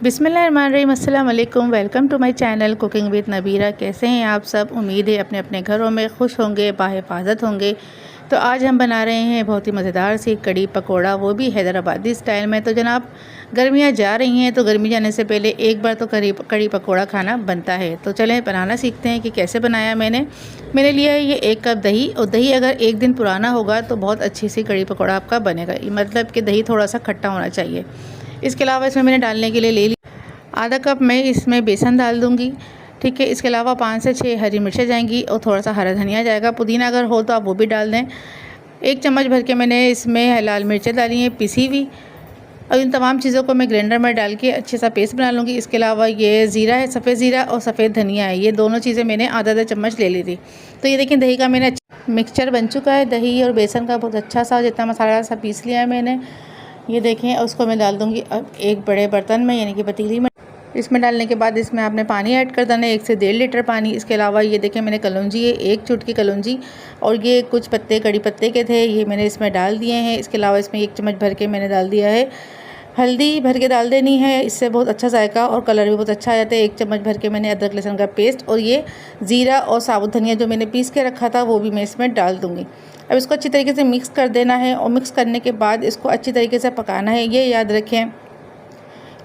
बिस्मिल्लाहिर्रहमानिर्रहीम, अस्सलाम वालेकुम। Welcome to my channel cooking with Nabira. कैसे हैं आप सब? उम्मीद है अपने अपने घरों में खुश होंगे, बाहिफाजत होंगे। तो आज हम बना रहे हैं बहुत ही मज़ेदार सी कड़ी पकोड़ा, वो भी हैदराबादी स्टाइल में। तो जनाब, गर्मियाँ जा रही हैं तो गर्मी जाने से पहले एक बार तो कड़ी पकोड़ा खाना बनता है। तो चलें बनाना सीखते हैं कि कैसे बनाया मैंने लिया है ये 1 कप दही। और दही अगर 1 दिन पुराना होगा तो बहुत अच्छी सी कड़ी पकोड़ा आपका बनेगा। मतलब कि दही थोड़ा सा खट्टा होना चाहिए। इसके अलावा इसमें मैंने डालने के लिए ले ली आधा कप मैं इसमें बेसन डाल दूंगी। ठीक है, इसके अलावा 5 से 6 हरी मिर्चें जाएंगी और थोड़ा सा हरा धनिया जाएगा। पुदीना अगर हो तो आप वो भी डाल दें। 1 चम्मच भर के मैंने इसमें लाल मिर्चें डाली हैं पिसी हुई। और इन तमाम चीज़ों को मैं ग्राइंडर में डाल के अच्छे सा पेस्ट बना लूँगी। इसके अलावा ये ज़ीरा है, सफ़ेद ज़ीरा और सफ़ेद धनिया है, ये दोनों चीज़ें मैंने आधा चम्मच ले ली थी। तो ये देखिए दही का मैंने मिक्सचर बन चुका है। दही और बेसन का बहुत अच्छा सा जितना मसाला सा पीस लिया है मैंने। ये देखें, उसको मैं डाल दूँगी अब एक बड़े बर्तन में, यानी कि पतीली में। इसमें डालने के बाद इसमें आपने पानी ऐड कर देना है, 1 से 1.5 लीटर पानी। इसके अलावा ये देखें मैंने कलौंजी है, 1 चुटकी कलौंजी और ये कुछ पत्ते कड़ी पत्ते के थे, ये मैंने इसमें डाल दिए हैं। इसके अलावा इसमें 1 चम्मच भर के मैंने डाल दिया है हल्दी, भर के डाल देनी है, इससे बहुत अच्छा जायका और कलर भी बहुत अच्छा आ जाता है। 1 चम्मच भर के मैंने अदरक लहसुन का पेस्ट और ये ज़ीरा और साबुत धनिया जो मैंने पीस के रखा था वो भी मैं इसमें डाल दूँगी। अब इसको अच्छी तरीके से मिक्स कर देना है और मिक्स करने के बाद इसको अच्छी तरीके से पकाना है। ये याद रखें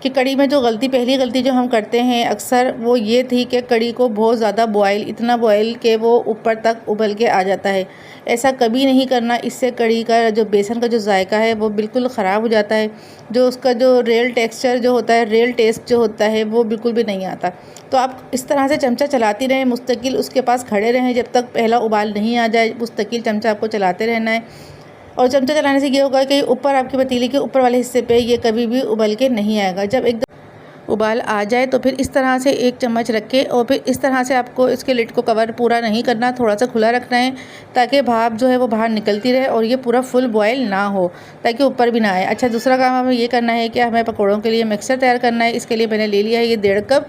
कि कड़ी में जो पहली गलती जो हम करते हैं अक्सर, वो ये थी कि कड़ी को बहुत ज़्यादा इतना बॉयल के वो ऊपर तक उबल के आ जाता है। ऐसा कभी नहीं करना, इससे कड़ी का जो बेसन का जो जायका है वो बिल्कुल ख़राब हो जाता है। जो उसका जो रियल टेक्सचर जो होता है, रियल टेस्ट जो होता है वो बिल्कुल भी नहीं आता। तो आप इस तरह से चमचा चलाती रहें, मुस्तकिल उसके पास खड़े रहें जब तक पहला उबाल नहीं आ जाए। मुस्तकिल चमचा आपको चलाते रहना है। और चमचा चलाने से ये होगा कि ऊपर आपकी पतीली के ऊपर वाले हिस्से पे ये कभी भी उबल के नहीं आएगा। जब एकदम उबाल आ जाए तो फिर इस तरह से 1 चम्मच रख के और फिर इस तरह से आपको इसके लिड को कवर पूरा नहीं करना, थोड़ा सा खुला रखना है ताकि भाप जो है वो बाहर निकलती रहे और ये पूरा फुल बॉयल ना हो, ताकि ऊपर भी ना आए। अच्छा, दूसरा काम हमें ये करना है कि हमें पकौड़ों के लिए मिक्सर तैयार करना है। इसके लिए मैंने ले लिया है ये 1.5 कप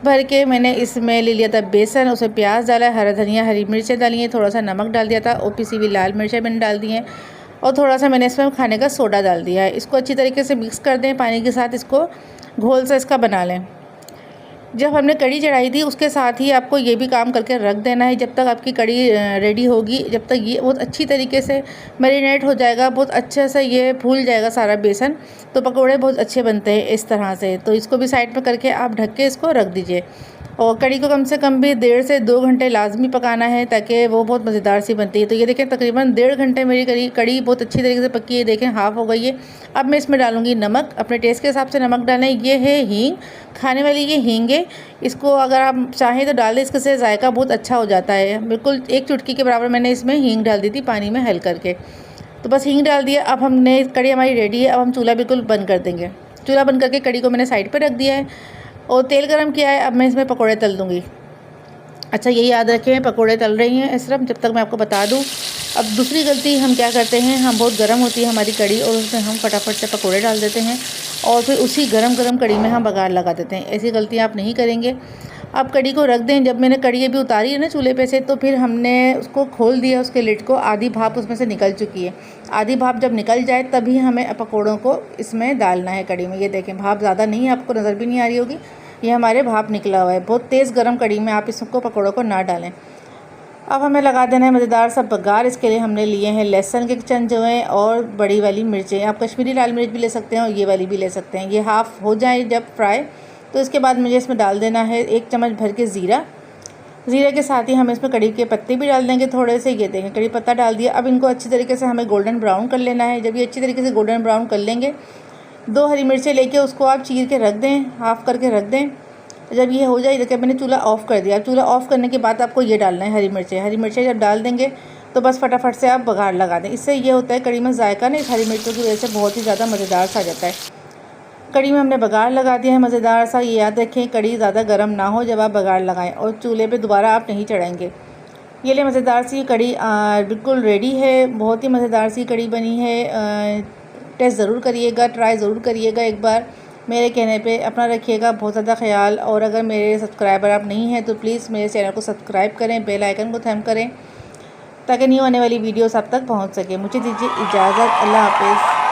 भर के। मैंने इसमें ले लिया था बेसन, उसमें प्याज डाला, हरा धनिया, हरी मिर्चें डाली हैं, थोड़ा सा नमक डाल दिया था और पिसी हुई लाल मिर्चें मैंने डाल दी हैं और थोड़ा सा मैंने इसमें खाने का सोडा डाल दिया है। इसको अच्छी तरीके से मिक्स कर दें पानी के साथ, इसको घोल सा इसका बना लें। जब हमने कड़ी चढ़ाई थी उसके साथ ही आपको ये भी काम करके रख देना है जब तक आपकी कड़ी रेडी होगी। जब तक ये बहुत अच्छी तरीके से मैरिनेट हो जाएगा, बहुत अच्छे से ये फूल जाएगा सारा बेसन, तो पकोड़े बहुत अच्छे बनते हैं इस तरह से। तो इसको भी साइड में करके आप ढक के इसको रख दीजिए। और कड़ी को कम से कम भी 1.5 से 2 घंटे लाजमी पकाना है ताकि वो बहुत मज़ेदार सी बनती है। तो ये देखें तकरीबन 1.5 घंटे मेरी कड़ी बहुत अच्छी तरीके से पकी है। देखें हाफ़ हो गई है। अब मैं इसमें डालूंगी नमक, अपने टेस्ट के हिसाब से नमक डालें। ये है हींग, खाने वाली ये हींग है, इसको अगर आप चाहें तो डाल दें, इससे जायका बहुत अच्छा हो जाता है। बिल्कुल 1 चुटकी के बराबर मैंने इसमें हींग डाल दी थी पानी में हल करके। तो बस हींग डाल दिया। अब हमने कड़ी हमारी रेडी है। अब हम चूल्हा बिल्कुल बंद कर देंगे। चूल्हा बंद करके कड़ी को मैंने साइड पर रख दिया है और तेल गरम किया है। अब मैं इसमें पकौड़े तल दूँगी। अच्छा, ये याद रखें पकोड़े तल रही हैं इस तरफ, जब तक मैं आपको बता दूं। अब दूसरी गलती हम क्या करते हैं, हम बहुत गर्म होती है हमारी कड़ी और उसमें हम फटाफट से पकोड़े डाल देते हैं और फिर उसी गरम कड़ी में हम बघार लगा देते हैं। ऐसी गलती आप नहीं करेंगे। आप कड़ी को रख दें। जब मैंने कड़ी अभी उतारी है ना चूल्हे पे से, तो फिर हमने उसको खोल दिया, उसके लिड को। आधी भाप उसमें से निकल चुकी है। आधी भाप जब निकल जाए तभी हमें पकोड़ों को इसमें डालना है कड़ी में। ये देखें भाप ज़्यादा नहीं है, आपको नज़र भी नहीं आ रही होगी, ये हमारे भाप निकला हुआ है। बहुत तेज़ गरम कड़ी में आप इसको पकौड़ों को ना डालें। अब हमें लगा देना है मज़ेदार सा बघार। इसके लिए हमने लिए हैं लहसुन के चंद जो हैं और बड़ी वाली मिर्चें। आप कश्मीरी लाल मिर्च भी ले सकते हैं और ये वाली भी ले सकते हैं। ये हाफ़ हो जाए जब फ्राई, तो इसके बाद मुझे इसमें डाल देना है 1 चम्मच भर के ज़ीरा। ज़ीरे के साथ ही हम इसमें कड़ी के पत्ते भी डाल देंगे थोड़े से। ये देंगे कड़ी पत्ता डाल दिया। अब इनको अच्छी तरीके से हमें गोल्डन ब्राउन कर लेना है। जब ये अच्छी तरीके से गोल्डन ब्राउन कर लेंगे, 2 हरी मिर्चें लेके उसको आप चीर के रख दें, हाफ़ करके रख दें। जब ये हो जाए, देखिए मैंने चूल्हा ऑफ़ कर दिया। चूल्हा ऑफ़ करने के बाद आपको ये डालना है हरी मिर्चें जब डाल देंगे तो बस फटाफट से आप बघार लगा दें। इससे ये होता है कड़ी में जायका ना इस हरी मिर्चों की वजह से बहुत ही ज़्यादा मज़ेदार सा आ जाता है। कड़ी में हमने बघार लगा दिया है मज़ेदार सा। ये याद रखें कड़ी ज़्यादा गर्म ना हो जब आप बघार लगाएं और चूल्हे पे दोबारा आप नहीं चढ़ाएंगे। ये ले मज़ेदार सी कड़ी बिल्कुल रेडी है। बहुत ही मज़ेदार सी कड़ी बनी है। टेस्ट ज़रूर करिएगा, ट्राई ज़रूर करिएगा एक बार। मेरे कहने पे अपना रखिएगा बहुत ज़्यादा ख्याल। और अगर मेरे सब्सक्राइबर आप नहीं हैं तो प्लीज़ मेरे चैनल को सब्सक्राइब करें, बेल आइकन को थम करें ताकि न्यू आने वाली वीडियोस आप तक पहुंच सके। मुझे दीजिए इजाज़त। अल्लाह हाफ़िज़।